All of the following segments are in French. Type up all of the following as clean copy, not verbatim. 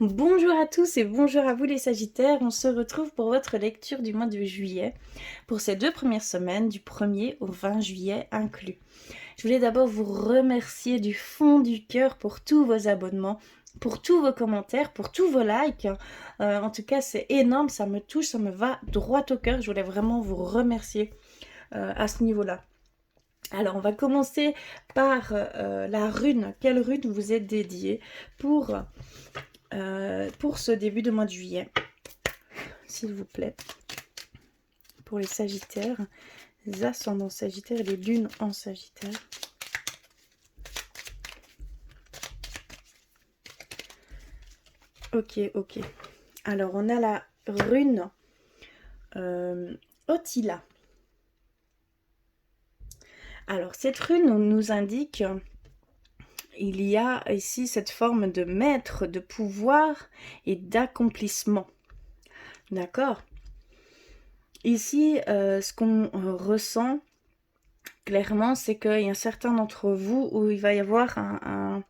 Bonjour à tous et bonjour à vous les Sagittaires, on se retrouve pour votre lecture du mois de juillet, pour ces 2 premières semaines, du 1er au 20 juillet inclus. Je voulais d'abord vous remercier du fond du cœur pour tous vos abonnements, pour tous vos commentaires, pour tous vos likes. En tout cas, c'est énorme, ça me touche, ça me va droit au cœur. Je voulais vraiment vous remercier à ce niveau-là. Alors, on va commencer par la rune. Quelle rune vous est dédiée pour ce début de mois de juillet, s'il vous plaît, pour les Sagittaires, les ascendants Sagittaires et les lunes en Sagittaire. Ok. Alors, on a la rune Otila. Alors, cette rune nous indique il y a ici cette forme de maître, de pouvoir et d'accomplissement. D'accord? Ici, ce qu'on ressent clairement, c'est qu'il y a certains d'entre vous où il va y avoir un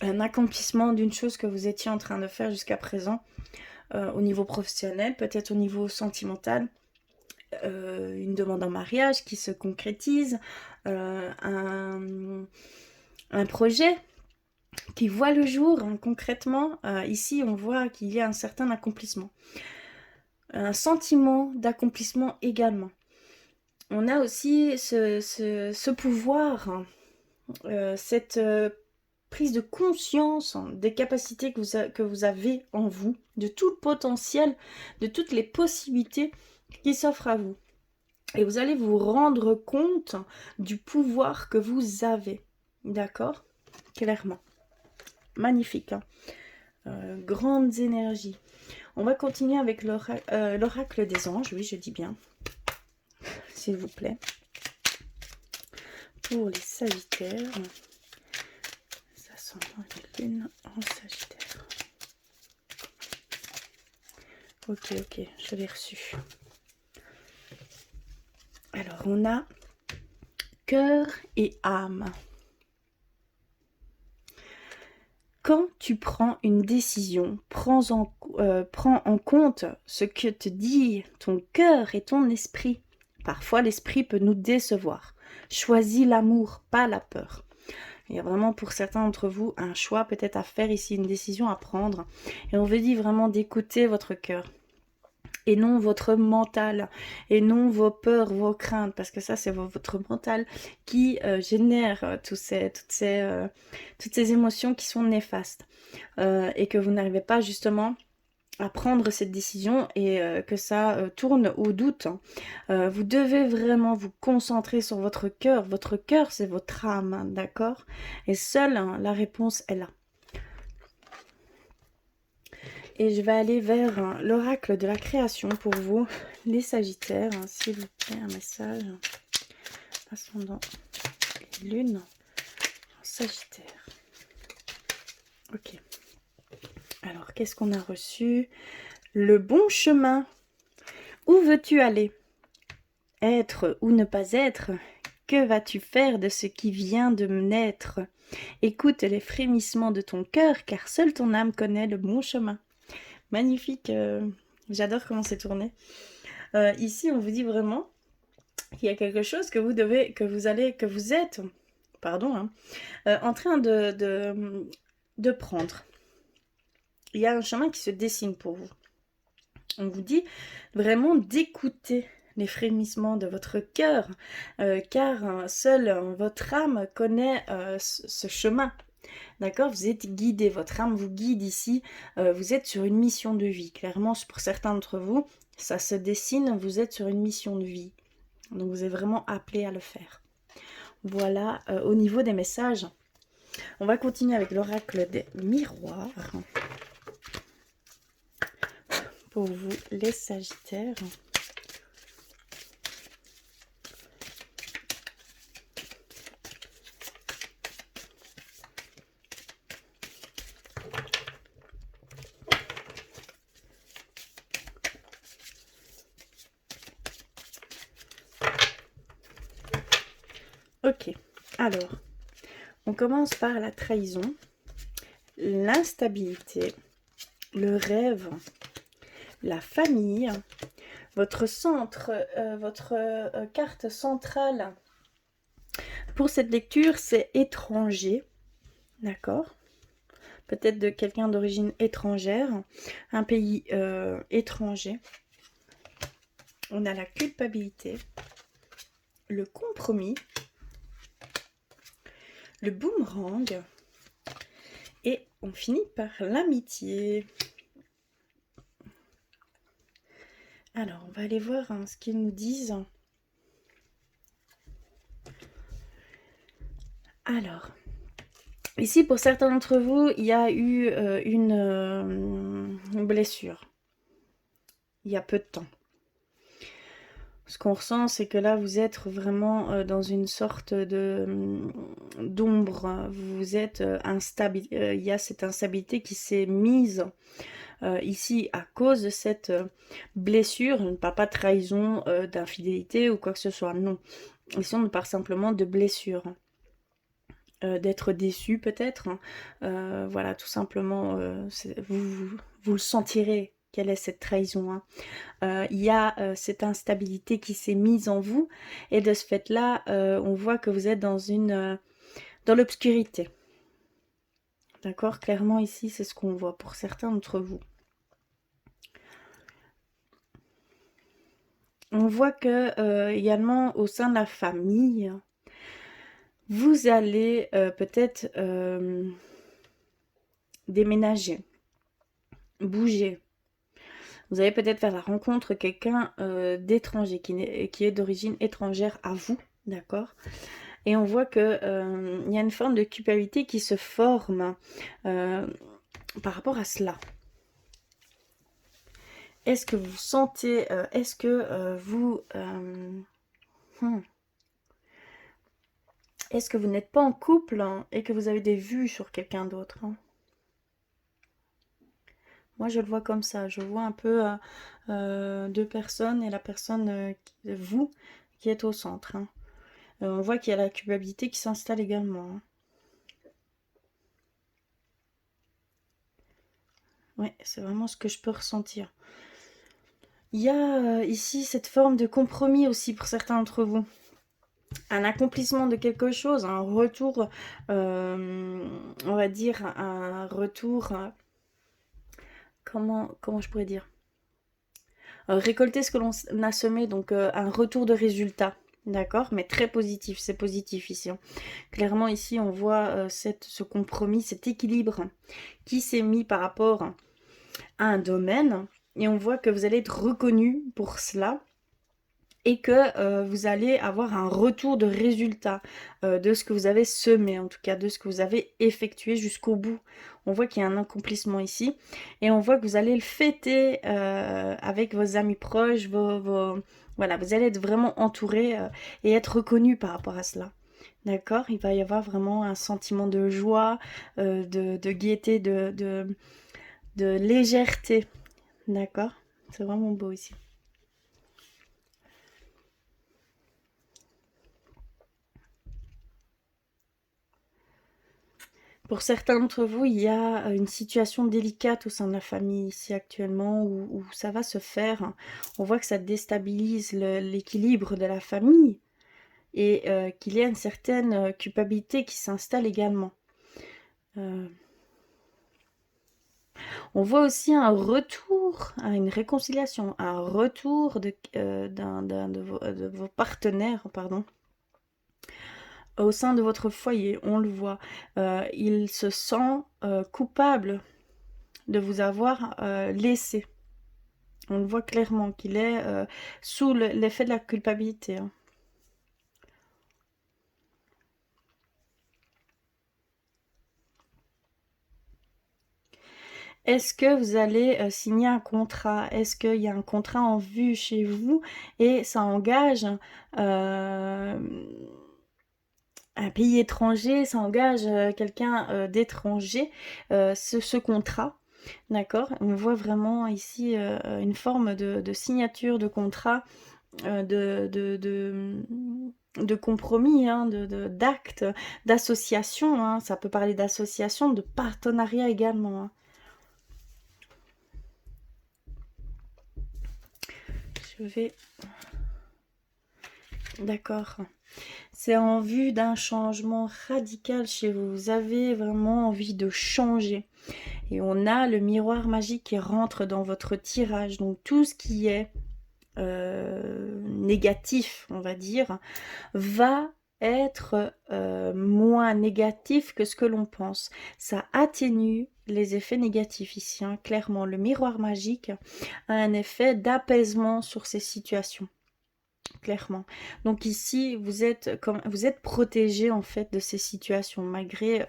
accomplissement d'une chose que vous étiez en train de faire jusqu'à présent, au niveau professionnel, peut-être au niveau sentimental, une demande en mariage qui se concrétise, un projet qui voit le jour, hein, concrètement. Ici, on voit qu'il y a un certain accomplissement. Un sentiment d'accomplissement également. On a aussi ce pouvoir, cette prise de conscience des capacités que vous avez en vous, de tout le potentiel, de toutes les possibilités qui s'offrent à vous. Et vous allez vous rendre compte du pouvoir que vous avez. D'accord? Clairement. Magnifique. Hein, grandes énergies. On va continuer avec l'oracle des anges. Oui, je dis bien. S'il vous plaît. Pour les Sagittaires. Ascendant et lune en Sagittaire. Ok, je l'ai reçu. Alors, on a cœur et âme. Quand tu prends une décision, prends en compte ce que te dit ton cœur et ton esprit. Parfois, l'esprit peut nous décevoir. Choisis l'amour, pas la peur. Il y a vraiment pour certains d'entre vous un choix peut-être à faire ici, une décision à prendre. Et on veut dire vraiment d'écouter votre cœur. Et non votre mental, et non vos peurs, vos craintes, parce que ça c'est votre mental qui génère toutes ces émotions qui sont néfastes, et que vous n'arrivez pas justement à prendre cette décision et que ça tourne au doute. Vous devez vraiment vous concentrer sur votre cœur. Votre cœur, c'est votre âme, hein, d'accord? Et seule la réponse est là. Et je vais aller vers l'oracle de la création pour vous, les Sagittaires. S'il vous plaît, un message. Ascendant et lune en Sagittaire. Ok. Alors, qu'est-ce qu'on a reçu? Le bon chemin. Où veux-tu aller? Être ou ne pas être? Que vas-tu faire de ce qui vient de naître? Écoute les frémissements de ton cœur, car seule ton âme connaît le bon chemin. Magnifique, j'adore comment c'est tourné. Ici, on vous dit vraiment qu'il y a quelque chose que vous êtes, pardon, hein, en train de prendre. Il y a un chemin qui se dessine pour vous. On vous dit vraiment d'écouter les frémissements de votre cœur, car seule votre âme connaît ce chemin. D'accord? Vous êtes guidé, votre âme vous guide ici, vous êtes sur une mission de vie. Clairement, pour certains d'entre vous, ça se dessine, vous êtes sur une mission de vie. Donc vous êtes vraiment appelé à le faire. Voilà, au niveau des messages, on va continuer avec l'oracle des miroirs. Pour vous, les Sagittaires. Ok, alors, on commence par la trahison. l'instabilité, le rêve, la famille, votre centre, votre carte centrale pour cette lecture, c'est étranger, d'accord? Peut-être de quelqu'un d'origine étrangère, un pays étranger. On a la culpabilité, le compromis, le boomerang, et on finit par l'amitié. Alors, on va aller voir ce qu'ils nous disent. Alors, ici, pour certains d'entre vous, il y a eu une blessure. Il y a peu de temps. Ce qu'on ressent, c'est que là, vous êtes vraiment dans une sorte d'ombre. Vous êtes instable. Il y a cette instabilité qui s'est mise ici à cause de cette blessure. Je ne parle pas de trahison, d'infidélité ou quoi que ce soit. Non. Ici, on parle simplement de blessure. D'être déçu peut-être. Voilà, tout simplement, vous le sentirez. Quelle est cette trahison, hein. Il y a cette instabilité qui s'est mise en vous, et de ce fait-là, on voit que vous êtes dans l'obscurité. D'accord? Clairement ici, c'est ce qu'on voit pour certains d'entre vous. On voit que également au sein de la famille, vous allez peut-être déménager, bouger. Vous allez peut-être faire la rencontre de quelqu'un d'étranger, qui est d'origine étrangère à vous, d'accord? Et on voit que y a une forme de culpabilité qui se forme par rapport à cela. Est-ce que vous sentez, est-ce que vous... Est-ce que vous n'êtes pas en couple, hein, et que vous avez des vues sur quelqu'un d'autre, hein? Moi, je le vois comme ça. Je vois un peu deux personnes et la personne, vous, qui est au centre, hein. On voit qu'il y a la culpabilité qui s'installe également, hein. Ouais, c'est vraiment ce que je peux ressentir. Il y a ici cette forme de compromis aussi pour certains d'entre vous. Un accomplissement de quelque chose, un retour, on va dire un retour, comment je pourrais dire, récolter ce que l'on a semé, donc un retour de résultat, d'accord, mais très positif, c'est positif ici, hein. Clairement ici on voit ce compromis, cet équilibre qui s'est mis par rapport à un domaine, et on voit que vous allez être reconnu pour cela, et que vous allez avoir un retour de résultat de ce que vous avez semé, en tout cas de ce que vous avez effectué jusqu'au bout. On voit qu'il y a un accomplissement ici, et on voit que vous allez le fêter avec vos amis proches, voilà, vous allez être vraiment entouré et être reconnu par rapport à cela. D'accord? Il va y avoir vraiment un sentiment de joie, de gaieté, de légèreté. D'accord? C'est vraiment beau ici. Pour certains d'entre vous, il y a une situation délicate au sein de la famille ici actuellement, où ça va se faire. On voit que ça déstabilise l'équilibre de la famille, et qu'il y a une certaine culpabilité qui s'installe également. On voit aussi un retour, une réconciliation, un retour de vos partenaires, pardon, au sein de votre foyer. On le voit. Il se sent coupable de vous avoir laissé. On le voit clairement qu'il est sous l'effet de la culpabilité, hein. Est-ce que vous allez signer un contrat? Est-ce qu'il y a un contrat en vue chez vous, et ça engage un pays étranger, ça engage quelqu'un d'étranger, ce contrat? D'accord? On voit vraiment ici une forme de signature de contrat, de de compromis, hein, d'actes, d'association, hein. Ça peut parler d'association, de partenariat également, hein. Je vais... D'accord. C'est en vue d'un changement radical chez vous. Vous avez vraiment envie de changer. Et on a le miroir magique qui rentre dans votre tirage. Donc tout ce qui est négatif, on va dire, va être moins négatif que ce que l'on pense. Ça atténue les effets négatifs ici, hein. Clairement, le miroir magique a un effet d'apaisement sur ces situations. Clairement. Donc ici, vous êtes protégé en fait de ces situations, malgré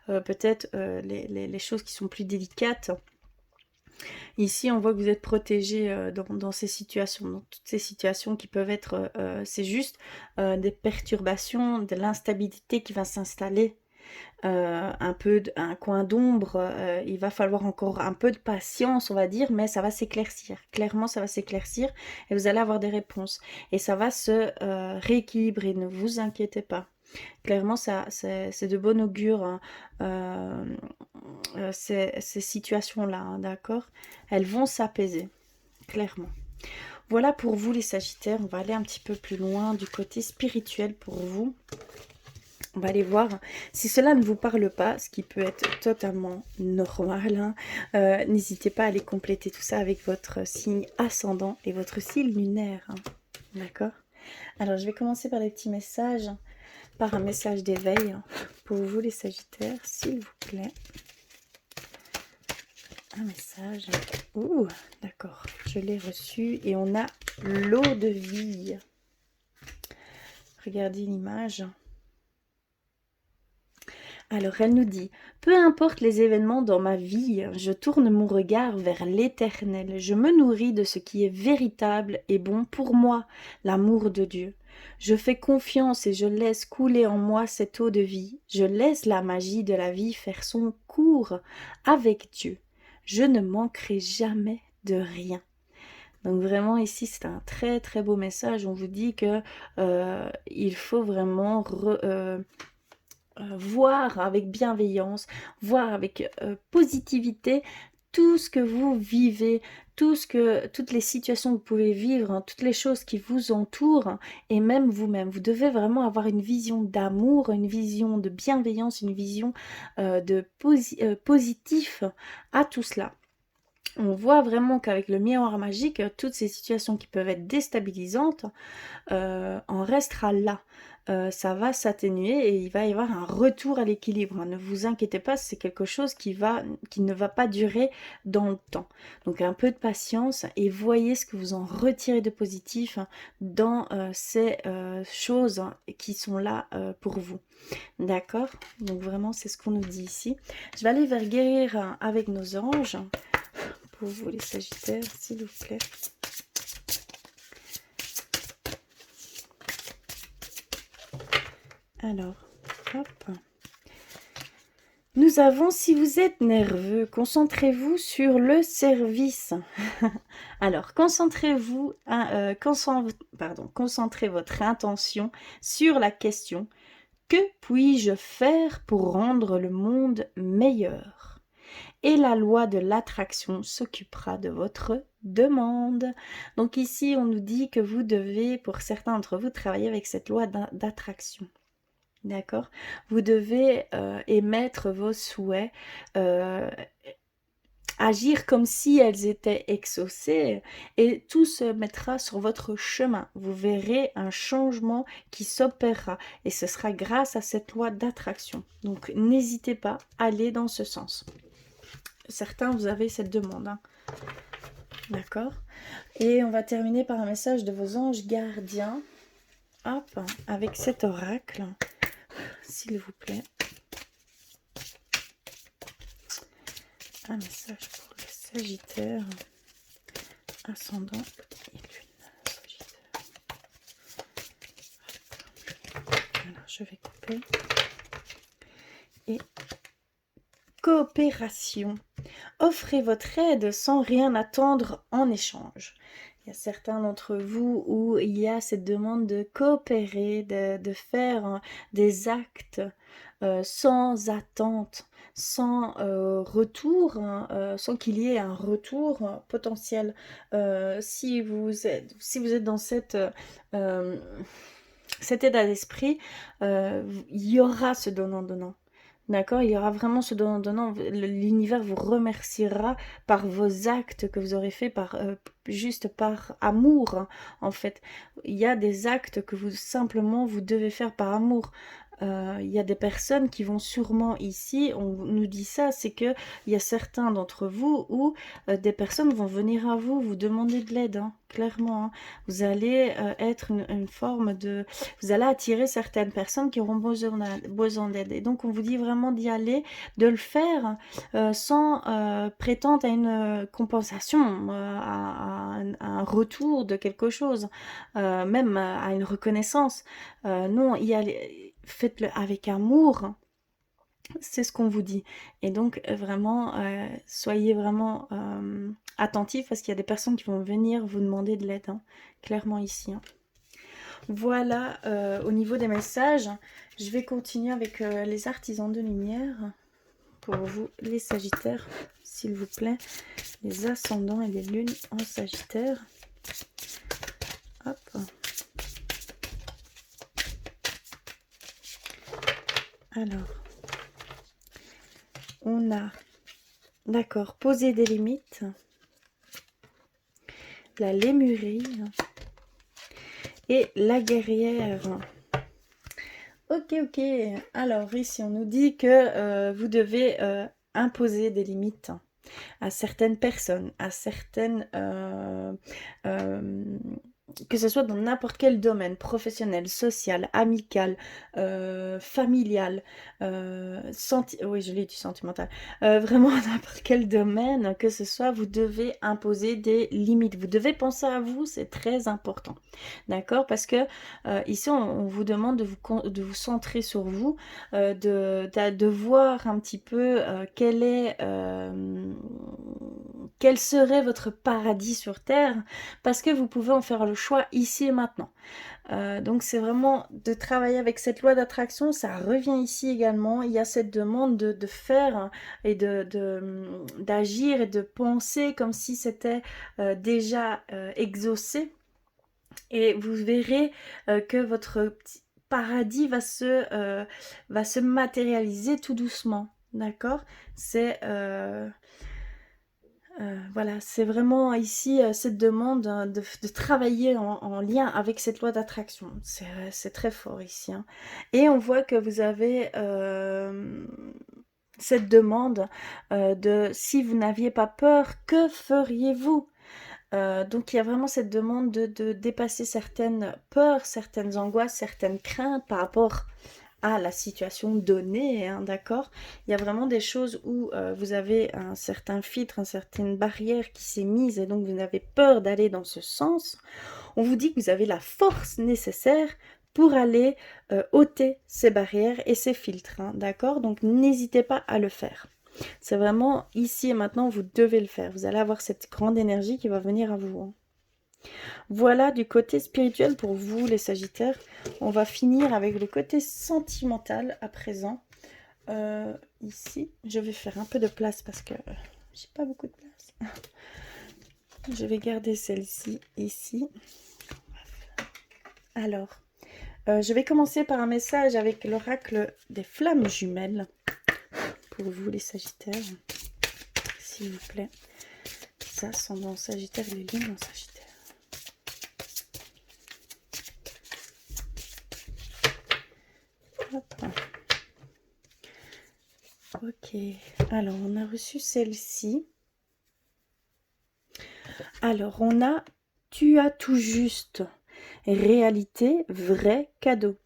peut-être les choses qui sont plus délicates. Ici, on voit que vous êtes protégé dans ces situations, dans toutes ces situations qui peuvent être, c'est juste des perturbations, de l'instabilité qui va s'installer, un coin d'ombre, il va falloir encore un peu de patience, on va dire, mais ça va s'éclaircir. Clairement, ça va s'éclaircir et vous allez avoir des réponses. Et ça va se rééquilibrer, ne vous inquiétez pas. Clairement, c'est de bon augure, hein, ces situations-là, hein, d'accord? Elles vont s'apaiser, clairement. Voilà pour vous les Sagittaires. On va aller un petit peu plus loin du côté spirituel pour vous. On va aller voir si cela ne vous parle pas, ce qui peut être totalement normal, hein. N'hésitez pas à aller compléter tout ça avec votre signe ascendant et votre signe lunaire, hein. D'accord? Alors, je vais commencer par les petits messages, par un message d'éveil pour vous les Sagittaires, s'il vous plaît. Un message. Ouh, d'accord, je l'ai reçu et on a l'eau de vie. Regardez l'image. Alors elle nous dit, peu importe les événements dans ma vie, je tourne mon regard vers l'éternel. Je me nourris de ce qui est véritable et bon pour moi, l'amour de Dieu. Je fais confiance et je laisse couler en moi cette eau de vie. Je laisse la magie de la vie faire son cours avec Dieu. Je ne manquerai jamais de rien. Donc vraiment ici c'est un très très beau message. On vous dit que il faut vraiment voir avec bienveillance, voir avec positivité tout ce que vous vivez, toutes les situations que vous pouvez vivre, hein, toutes les choses qui vous entourent, hein, et même vous-même. Vous devez vraiment avoir une vision d'amour, une vision de bienveillance, une vision positif à tout cela. On voit vraiment qu'avec le miroir magique, toutes ces situations qui peuvent être déstabilisantes, en restera là. Ça va s'atténuer et il va y avoir un retour à l'équilibre, hein. Ne vous inquiétez pas, c'est quelque chose qui ne va pas durer dans le temps. Donc un peu de patience et voyez ce que vous en retirez de positif, hein, dans ces choses, hein, qui sont là pour vous. D'accord? Donc vraiment, c'est ce qu'on nous dit ici. Je vais aller vers guérir, hein, avec nos anges. Pour vous les Sagittaires, s'il vous plaît. Alors, hop. Nous avons, si vous êtes nerveux, concentrez-vous sur le service. Alors, concentrez-vous, concentrez votre intention sur la question « Que puis-je faire pour rendre le monde meilleur ?» Et la loi de l'attraction s'occupera de votre demande. Donc ici, on nous dit que vous devez, pour certains d'entre vous, travailler avec cette loi d'attraction. D'accord? Vous devez émettre vos souhaits, agir comme si elles étaient exaucées et tout se mettra sur votre chemin. Vous verrez un changement qui s'opérera et ce sera grâce à cette loi d'attraction. Donc n'hésitez pas à aller dans ce sens. Certains, vous avez cette demande, hein. D'accord? Et on va terminer par un message de vos anges gardiens. Hop, avec cet oracle, s'il vous plaît. Un message pour les Sagittaires, ascendant et lune Sagittaire. Alors, je vais couper. Et coopération. Offrez votre aide sans rien attendre en échange. Il y a certains d'entre vous où il y a cette demande de coopérer, de faire des actes sans attente, sans retour, sans qu'il y ait un retour potentiel. Si vous êtes dans euh, cet état d'esprit, il y aura ce donnant-donnant. D'accord? Il y aura vraiment ce donnant-donnant. L'univers vous remerciera par vos actes que vous aurez faits juste par amour, hein, en fait. Il y a des actes que simplement vous devez faire par amour. Il y a des personnes qui vont sûrement ici, on nous dit ça, c'est que il y a certains d'entre vous où des personnes vont venir à vous, vous demander de l'aide, hein, clairement. Hein. Vous allez être une forme de... Vous allez attirer certaines personnes qui auront besoin d'aide. Et donc on vous dit vraiment d'y aller, de le faire sans prétendre à une compensation, à un retour de quelque chose, même à une reconnaissance. Non, y aller faites-le avec amour, c'est ce qu'on vous dit. Et donc vraiment, soyez vraiment attentifs parce qu'il y a des personnes qui vont venir vous demander de l'aide, hein, clairement ici. Hein. Voilà, au niveau des messages, je vais continuer avec les artisans de lumière. Pour vous, les sagittaires, s'il vous plaît, les ascendants et les lunes en sagittaire. Hop. Alors, on a, d'accord, poser des limites, la lémurie et la guerrière. Ok, ok. Alors, ici, on nous dit que vous devez imposer des limites à certaines personnes, à certaines... que ce soit dans n'importe quel domaine, professionnel, social, amical, familial, oui, je l'ai dit sentimental, vraiment n'importe quel domaine que ce soit, vous devez imposer des limites. Vous devez penser à vous, c'est très important. D'accord? Parce que ici, on vous demande de vous centrer sur vous, de voir un petit peu quel serait votre paradis sur Terre, parce que vous pouvez en faire le choix ici et maintenant. Donc c'est vraiment de travailler avec cette loi d'attraction, ça revient ici également, il y a cette demande de faire et d'agir et de penser comme si c'était déjà exaucé, et vous verrez que votre petit paradis va se matérialiser tout doucement, d'accord? C'est... voilà, c'est vraiment ici cette demande de travailler en lien avec cette loi d'attraction. C'est très fort ici. Hein. Et on voit que vous avez cette demande de si vous n'aviez pas peur, que feriez-vous? Donc il y a vraiment cette demande de dépasser certaines peurs, certaines angoisses, certaines craintes par rapport à la situation donnée, hein, d'accord? Il y a vraiment des choses où vous avez un certain filtre, une certaine barrière qui s'est mise et donc vous avez peur d'aller dans ce sens. On vous dit que vous avez la force nécessaire pour aller ôter ces barrières et ces filtres, hein, d'accord? Donc n'hésitez pas à le faire. C'est vraiment ici et maintenant, vous devez le faire. Vous allez avoir cette grande énergie qui va venir à vous. Hein. Voilà du côté spirituel pour vous, les Sagittaires. On va finir avec le côté sentimental à présent. Ici, je vais faire un peu de place parce que j'ai pas beaucoup de place. Je vais garder celle-ci ici. Alors, je vais commencer par un message avec l'oracle des flammes jumelles. Pour vous, les Sagittaires, s'il vous plaît. Ça, ascendant Sagittaire et les lunes en Sagittaire. Hop. Ok, alors on a reçu celle-ci. Alors on a « Tu as tout juste ». Réalité, vrai, cadeau.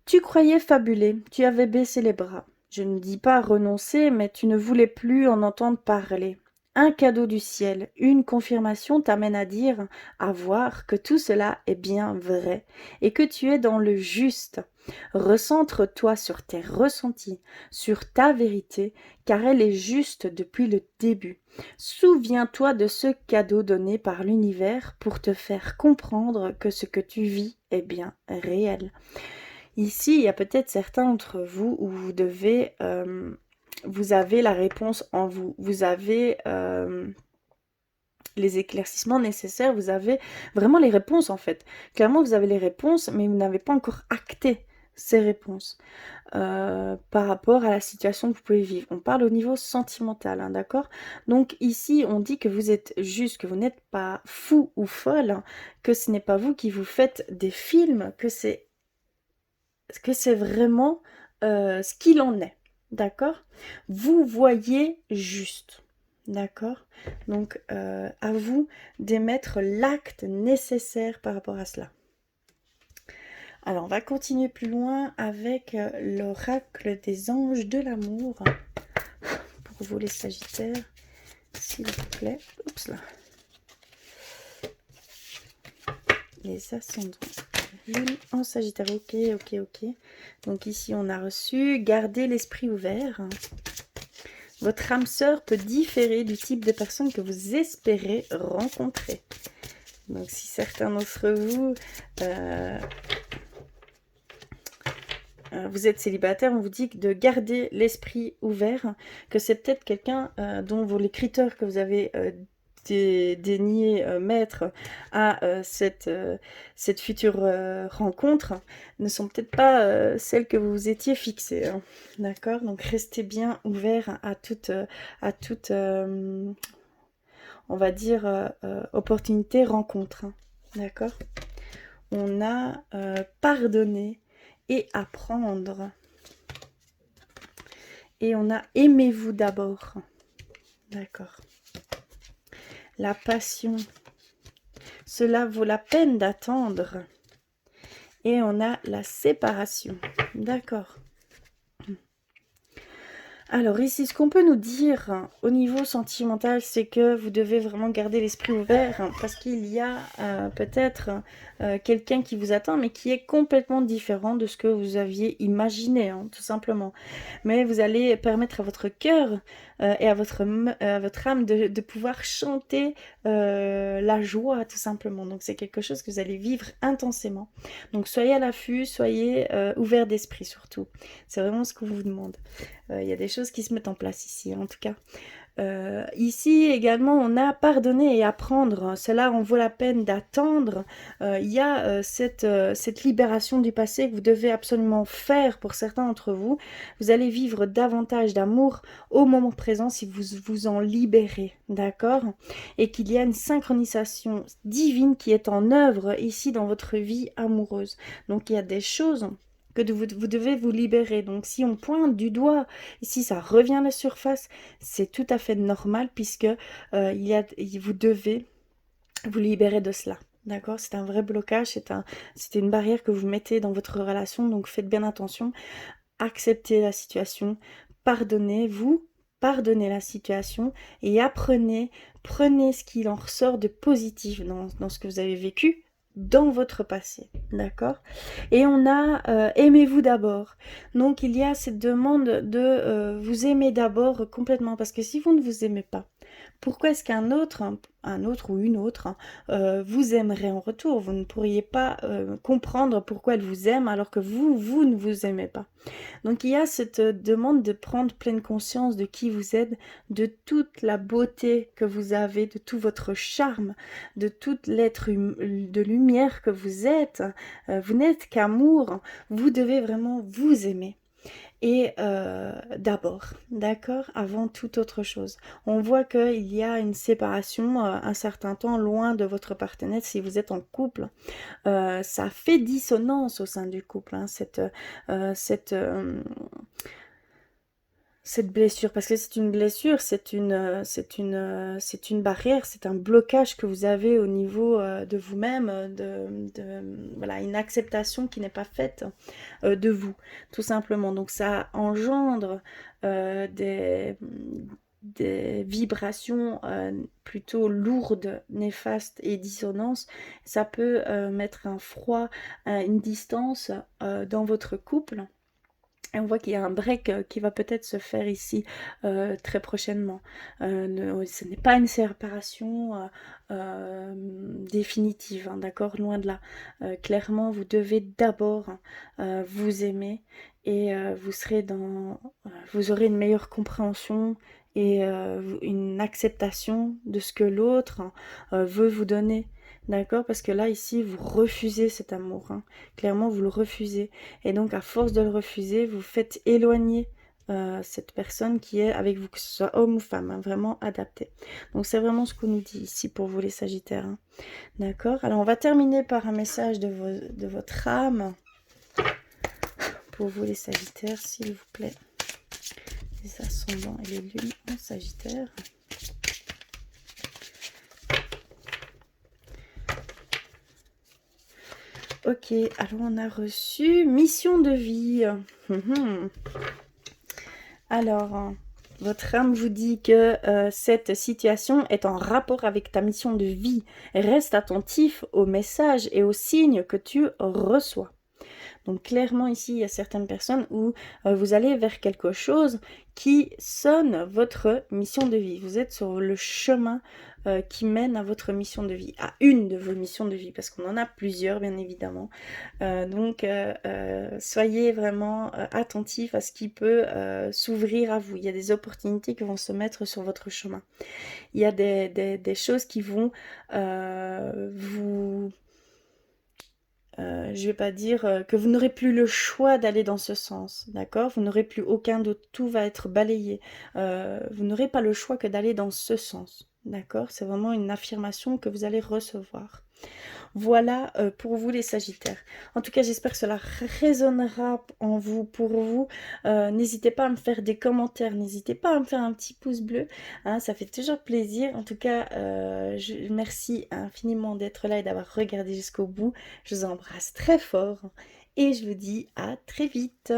Tu croyais fabuler, tu avais baissé les bras. Je ne dis pas renoncer, mais tu ne voulais plus en entendre parler. un cadeau du ciel, une confirmation t'amène à dire, à voir que tout cela est bien vrai et que tu es dans le juste. Recentre-toi sur tes ressentis, sur ta vérité, car elle est juste depuis le début. Souviens-toi de ce cadeau donné par l'univers pour te faire comprendre que ce que tu vis est bien réel. Ici, il y a peut-être certains d'entre vous où vous avez la réponse en vous. Vous avez les éclaircissements nécessaires. Vous avez vraiment les réponses en fait. Clairement, vous avez les réponses, mais vous n'avez pas encore acté ces réponses par rapport à la situation que vous pouvez vivre. On parle au niveau sentimental, hein, d'accord? Donc ici, on dit que vous êtes juste, que vous n'êtes pas fou ou folle, hein, que ce n'est pas vous qui vous faites des films, que c'est vraiment ce qu'il en est, d'accord? Vous voyez juste, d'accord? Donc, à vous d'émettre l'acte nécessaire par rapport à cela. Alors, on va continuer plus loin avec l'oracle des anges de l'amour. Pour vous, les Sagittaires, s'il vous plaît. Oups là. Les ascendants. Lune en Sagittaire. Ok. Donc ici, on a reçu. Gardez l'esprit ouvert. Votre âme sœur peut différer du type de personne que vous espérez rencontrer. Donc si certains d'entre vous, vous êtes célibataire, on vous dit de garder l'esprit ouvert, que c'est peut-être quelqu'un dont les critères que vous avez dénié mettre à cette future rencontre ne sont peut-être pas celles que vous vous étiez fixées. Hein. D'accord? Donc restez bien ouvert à toute on va dire, opportunité, rencontre. Hein. D'accord? On a pardonné et apprendre. Et on a aimez-vous d'abord. D'accord. La passion. Cela vaut la peine d'attendre. Et on a la séparation. D'accord. Alors ici, ce qu'on peut nous dire au niveau sentimental, c'est que vous devez vraiment garder l'esprit ouvert parce qu'il y a peut-être quelqu'un qui vous attend, mais qui est complètement différent de ce que vous aviez imaginé, hein, tout simplement. Mais vous allez permettre à votre cœur et à votre âme de pouvoir chanter la joie, tout simplement. Donc c'est quelque chose que vous allez vivre intensément. Donc soyez à l'affût, soyez ouverts d'esprit surtout. C'est vraiment ce qu'on vous demande. Il y a des choses qui se mettent en place ici, en tout cas. Ici également, on a pardonné et apprendre. Cela en vaut la peine d'attendre. Il y a cette libération du passé que vous devez absolument faire pour certains d'entre vous. Vous allez vivre davantage d'amour au moment présent si vous vous en libérez, d'accord? Et qu'il y a une synchronisation divine qui est en œuvre ici dans votre vie amoureuse. Donc il y a des choses que vous devez vous libérer. Donc si on pointe du doigt, ici ça revient à la surface, c'est tout à fait normal puisque vous devez vous libérer de cela. D'accord? C'est un vrai blocage, c'est une barrière que vous mettez dans votre relation, donc faites bien attention. Acceptez la situation, pardonnez-vous, pardonnez la situation et prenez ce qu'il en ressort de positif dans ce que vous avez vécu dans votre passé, d'accord? Et on a aimez-vous d'abord. Donc il y a cette demande de vous aimer d'abord complètement, parce que si vous ne vous aimez pas, pourquoi est-ce qu'un autre, un autre ou une autre, vous aimerait en retour? Vous ne pourriez pas comprendre pourquoi elle vous aime alors que vous ne vous aimez pas. Donc il y a cette demande de prendre pleine conscience de qui vous êtes, de toute la beauté que vous avez, de tout votre charme, de toute l'être de lumière que vous êtes. Vous n'êtes qu'amour, vous devez vraiment vous aimer. Et d'abord, d'accord, avant toute autre chose. On voit qu'il y a une séparation un certain temps loin de votre partenaire si vous êtes en couple. Ça fait dissonance au sein du couple, hein, cette blessure, parce que c'est une blessure, c'est une barrière, c'est un blocage que vous avez au niveau de vous-même, voilà, une acceptation qui n'est pas faite de vous, tout simplement. Donc ça engendre des vibrations plutôt lourdes, néfastes et dissonances, ça peut mettre un froid, une distance dans votre couple. Et on voit qu'il y a un break qui va peut-être se faire ici très prochainement. Ce n'est pas une séparation définitive, hein, d'accord, loin de là. Clairement, vous devez d'abord vous aimer et vous aurez une meilleure compréhension et une acceptation de ce que l'autre veut vous donner. D'accord? Parce que là, ici, vous refusez cet amour, hein. Clairement, vous le refusez. Et donc, à force de le refuser, vous faites éloigner cette personne qui est avec vous, que ce soit homme ou femme, hein, vraiment adapté. Donc, c'est vraiment ce qu'on nous dit ici pour vous, les Sagittaires, hein. D'accord? Alors, on va terminer par un message de votre âme. Pour vous, les Sagittaires, s'il vous plaît. Les ascendants et les lunes en Sagittaire. Ok, alors on a reçu mission de vie. Alors, votre âme vous dit que cette situation est en rapport avec ta mission de vie. Reste attentif aux messages et aux signes que tu reçois. Donc clairement ici, il y a certaines personnes où vous allez vers quelque chose qui sonne votre mission de vie. Vous êtes sur le chemin qui mène à votre mission de vie, à une de vos missions de vie, parce qu'on en a plusieurs bien évidemment. Donc soyez vraiment attentifs à ce qui peut s'ouvrir à vous. Il y a des opportunités qui vont se mettre sur votre chemin. Il y a des choses qui vont vous... je vais pas dire que vous n'aurez plus le choix d'aller dans ce sens, d'accord? Vous n'aurez plus aucun doute, tout va être balayé. Vous n'aurez pas le choix que d'aller dans ce sens, d'accord? C'est vraiment une affirmation que vous allez recevoir. Voilà pour vous les Sagittaires. En tout cas, j'espère que cela résonnera en vous, pour vous. N'hésitez pas à me faire des commentaires, n'hésitez pas à me faire un petit pouce bleu, hein, ça fait toujours plaisir. En tout cas, merci infiniment d'être là et d'avoir regardé jusqu'au bout. Je vous embrasse très fort et je vous dis à très vite.